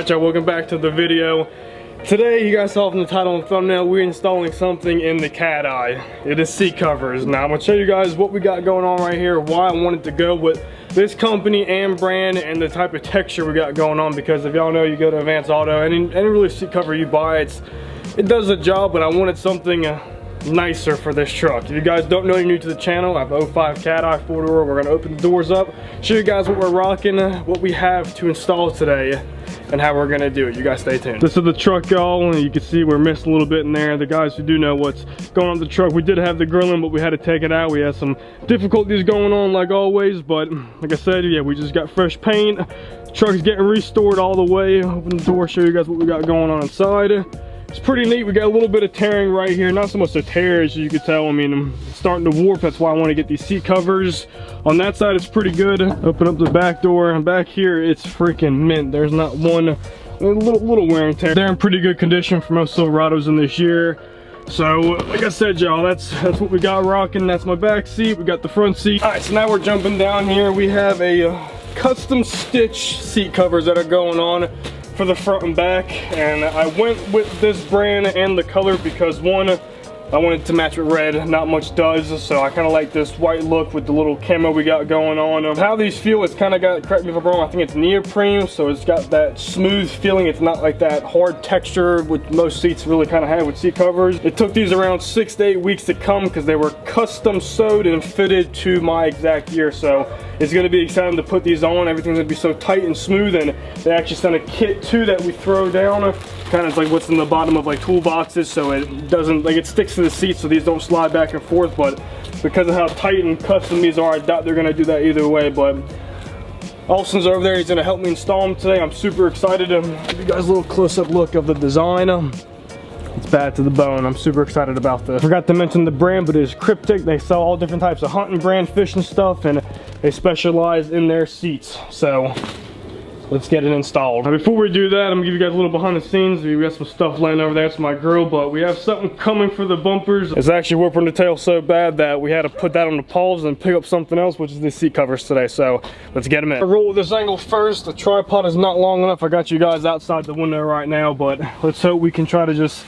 Alright y'all, welcome back to the video. Today, you guys saw from the title and thumbnail, we're installing something in the cat eye. It is seat covers. Now I'm going to show you guys what we got going on right here, why I wanted to go with this company and brand and the type of texture we got going on, because if y'all know, you go to Advance Auto, any really seat cover you buy, it does the job, but I wanted something nicer for this truck. If you guys don't know, you're new to the channel, I have 05 cat eye 4-door. We're going to open the doors up, show you guys what we're rocking, what we have to install today, and how we're gonna do it. You guys stay tuned. This is the truck, y'all. You can see we're missing a little bit in there. The guys who do know what's going on with the truck, we did have the grilling, but we had to take it out. We had some difficulties going on like always, but like I said, yeah, we just got fresh paint. The truck's getting restored all the way. Open the door, show you guys what we got going on inside. It's pretty neat. We got a little bit of tearing right here. Not so much a tear, as you can tell. I mean, I'm starting to warp. That's why I want to get these seat covers. On that side, it's pretty good. Open up the back door, and back here, it's freaking mint. There's not one little wear and tear. They're in pretty good condition for most Silverados in this year. So, like I said, y'all, that's what we got rocking. That's my back seat. We got the front seat. All right, so now we're jumping down here. We have a custom stitch seat covers that are going on for the front and back, and I went with this brand and the color because one, I wanted to match with red. Not much does, so I kind of like this white look with the little camo we got going on. How these feel, it's kind of got, correct me if I'm wrong, I think it's neoprene, so it's got that smooth feeling. It's not like that hard texture which most seats really kind of have with seat covers. It took these around 6 to 8 weeks to come because they were custom sewed and fitted to my exact year, so it's going to be exciting to put these on. Everything's going to be so tight and smooth, and they actually sent a kit too that we throw down, kind of like what's in the bottom of like toolboxes, so it doesn't, like, it sticks to the seat so these don't slide back and forth. But because of how tight and custom these are, I doubt they're going to do that either way. But Austin's over there, he's going to help me install them today. I'm super excited to give you guys a little close-up look of the design. It's bad to the bone. I'm super excited about this. Forgot to mention the brand, but it is Cryptic. They sell all different types of hunting brand, fishing stuff, and they specialize in their seats. So let's get it installed. Now, before we do that, I'm gonna give you guys a little behind the scenes. We got some stuff laying over there. It's my grill, but we have something coming for the bumpers. It's actually whipping the tail so bad that we had to put that on the pause and pick up something else, which is the seat covers today. So let's get them in. I roll with this angle first. The tripod is not long enough. I got you guys outside the window right now, but let's hope we can try to just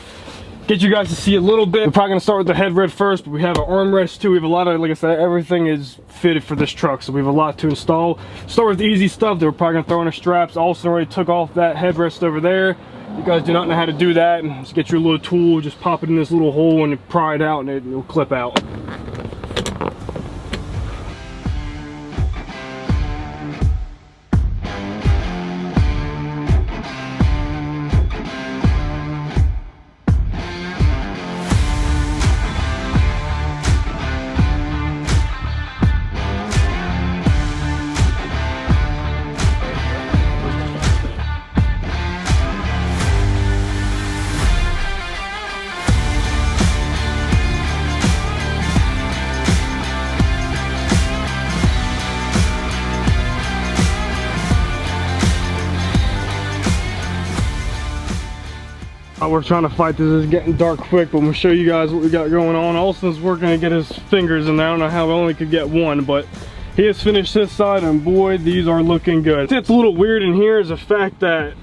get you guys to see a little bit. We're probably gonna start with the headrest first, but we have an armrest too. We have a lot of, like I said, everything is fitted for this truck, so we have a lot to install. Start with the easy stuff. They were probably gonna throw in the straps. Also already took off that headrest over there. You guys do not know how to do that. Just get your little tool, just pop it in this little hole and pry it out, and it'll clip out. We're trying to fight this. It's getting dark quick, but we'll show you guys what we got going on. Austin's working to get his fingers in there. I don't know how we only could get one, but he has finished this side, and boy, these are looking good. It's a little weird in here is the fact that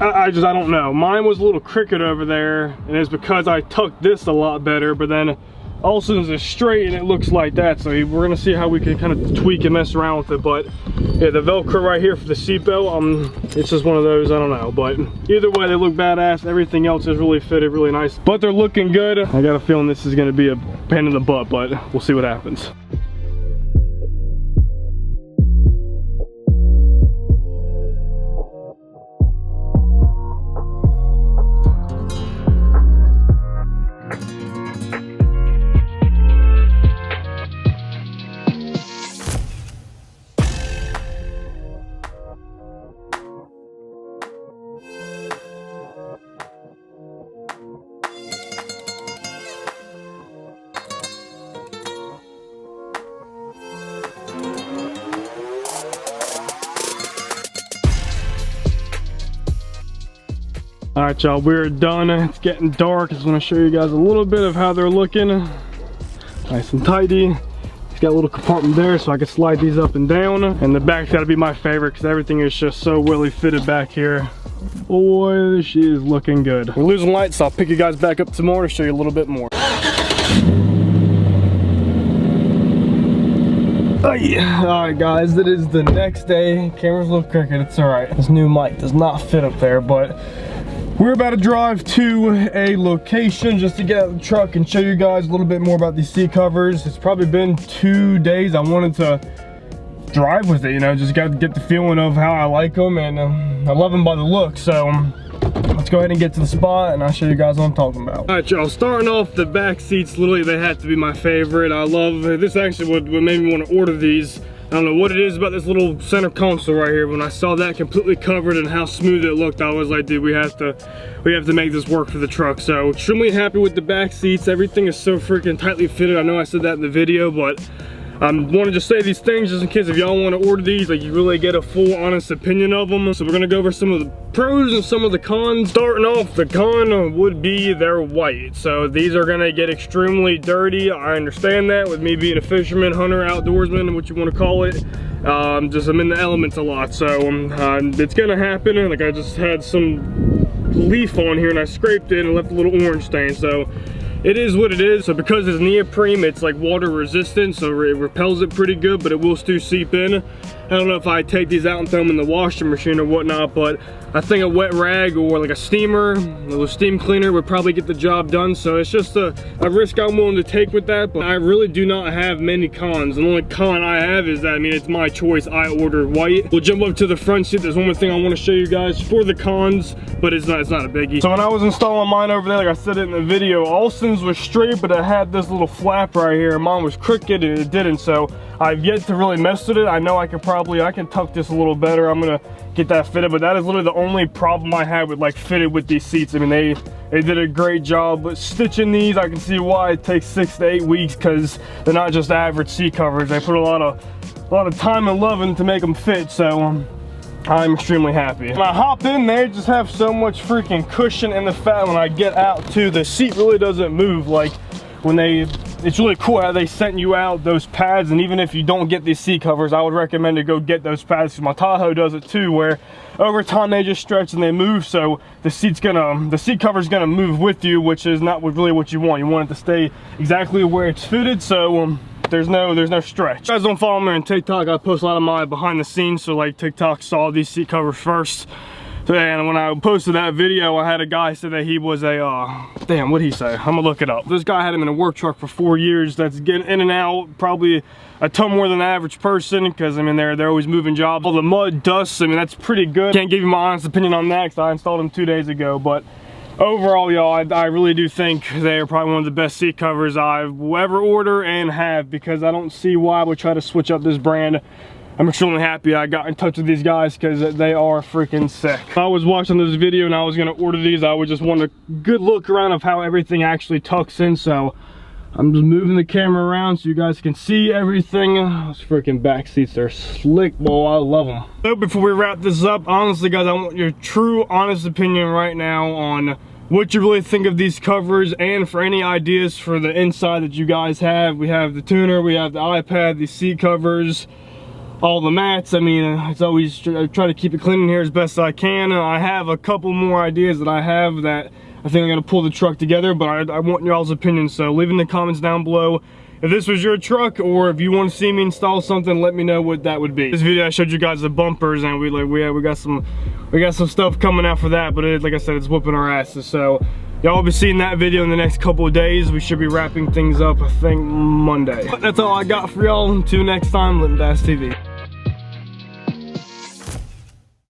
I don't know. Mine was a little crooked over there, and it's because I tucked this a lot better, but then Austin's is straight and it looks like that, so we're gonna see how we can kind of tweak and mess around with it. But yeah, the Velcro right here for the seatbelt, it's just one of those, I don't know, but either way, they look badass. Everything else is really fitted, really nice, but they're looking good. I got a feeling this is gonna be a pain in the butt, but we'll see what happens. All right, y'all, we're done. It's getting dark. I just want to show you guys a little bit of how they're looking. Nice and tidy. got a little compartment there so I can slide these up and down. And the back's gotta be my favorite because everything is just so really fitted back here. Boy, she is looking good. We're losing light, so I'll pick you guys back up tomorrow to show you a little bit more. Oh yeah. Alright guys, it is the next day. Camera's a little crooked, it's alright. This new mic does not fit up there, but we're about to drive to a location just to get out of the truck and show you guys a little bit more about these seat covers. It's probably been 2 days. I wanted to drive with it, you know, just got to get the feeling of how I like them, and I love them by the look. So let's go ahead and get to the spot and I'll show you guys what I'm talking about. All right, y'all, starting off, the back seats, literally they have to be my favorite. I love this. Actually what made me want to order these, I don't know what it is about this little center console right here. When I saw that completely covered and how smooth it looked, I was like, dude, we have to make this work for the truck. So extremely happy with the back seats. Everything is so freaking tightly fitted. I know I said that in the video, but I want to just say these things just in case if y'all want to order these, like, you really get a full honest opinion of them. So we're gonna go over some of the pros and some of the cons. Starting off, the con would be they're white, so these are gonna get extremely dirty. I understand that, with me being a fisherman, hunter, outdoorsman, what you want to call it. I'm in the elements a lot, so it's gonna happen. Like, I just had some leaf on here and I scraped it and left a little orange stain, so it is what it is. So because it's neoprene, it's like water resistant, so it repels it pretty good, but it will still seep in. I don't know if I take these out and throw them in the washing machine or whatnot, but I think a wet rag or like a steamer, a little steam cleaner would probably get the job done. So it's just a risk I'm willing to take with that, but I really do not have many cons. The only con I have is that, I mean, it's my choice. I ordered white. We'll jump up to the front seat. There's one more thing I want to show you guys for the cons, but it's not a biggie. So when I was installing mine over there, like I said it in the video, Alston's was straight, but it had this little flap right here. Mine was crooked and it didn't, so I've yet to really mess with it. I know I can tuck this a little better. I'm gonna get that fitted, but that is literally the only problem I had with like fitted with these seats. I mean, they did a great job, but stitching these, I can see why it takes 6 to 8 weeks, because they're not just average seat covers. They put a lot of time and love into make them fit. So I'm extremely happy. When I hop in, they just have so much freaking cushion in the fact when I get out too, the seat really doesn't move. Like when it's really cool how they sent you out those pads, and even if you don't get these seat covers, I would recommend to go get those pads, because my Tahoe does it too, where over time they just stretch and they move, so the seat cover's gonna move with you, which is not really what you want. You want it to stay exactly where it's fitted, so there's no stretch. If you guys don't follow me on TikTok, I post a lot of my behind the scenes, so like TikTok saw these seat covers first. And when I posted that video, I had a guy say that he was a, damn, what'd he say? I'm gonna look it up. This guy had him in a work truck for 4 years. That's getting in and out, probably a ton more than the average person, because I mean, they're always moving jobs. All the mud, dust, I mean, that's pretty good. Can't give you my honest opinion on that, because I installed them 2 days ago, but overall, y'all, I really do think they are probably one of the best seat covers I will ever order and have, because I don't see why I would try to switch up this brand. I'm extremely happy I got in touch with these guys, because they are freaking sick. If I was watching this video and I was gonna order these, I would just want a good look around of how everything actually tucks in. So I'm just moving the camera around so you guys can see everything. Those freaking back seats are slick, boy, I love them. So before we wrap this up, honestly guys, I want your true honest opinion right now on what you really think of these covers, and for any ideas for the inside that you guys have. We have the tuner, we have the iPad, the seat covers, all the mats. I mean, it's always try to keep it clean in here as best I can. I have a couple more ideas that I have that I think I'm gonna pull the truck together, but I want y'all's opinion, so leave in the comments down below if this was your truck, or if you want to see me install something, let me know what that would be. This video I showed you guys the bumpers, and we got some stuff coming out for that, but like I said, it's whooping our asses. So y'all will be seeing that video in the next couple of days. We should be wrapping things up, I think, Monday. But that's all I got for y'all. Until next time, Litton Bass TV.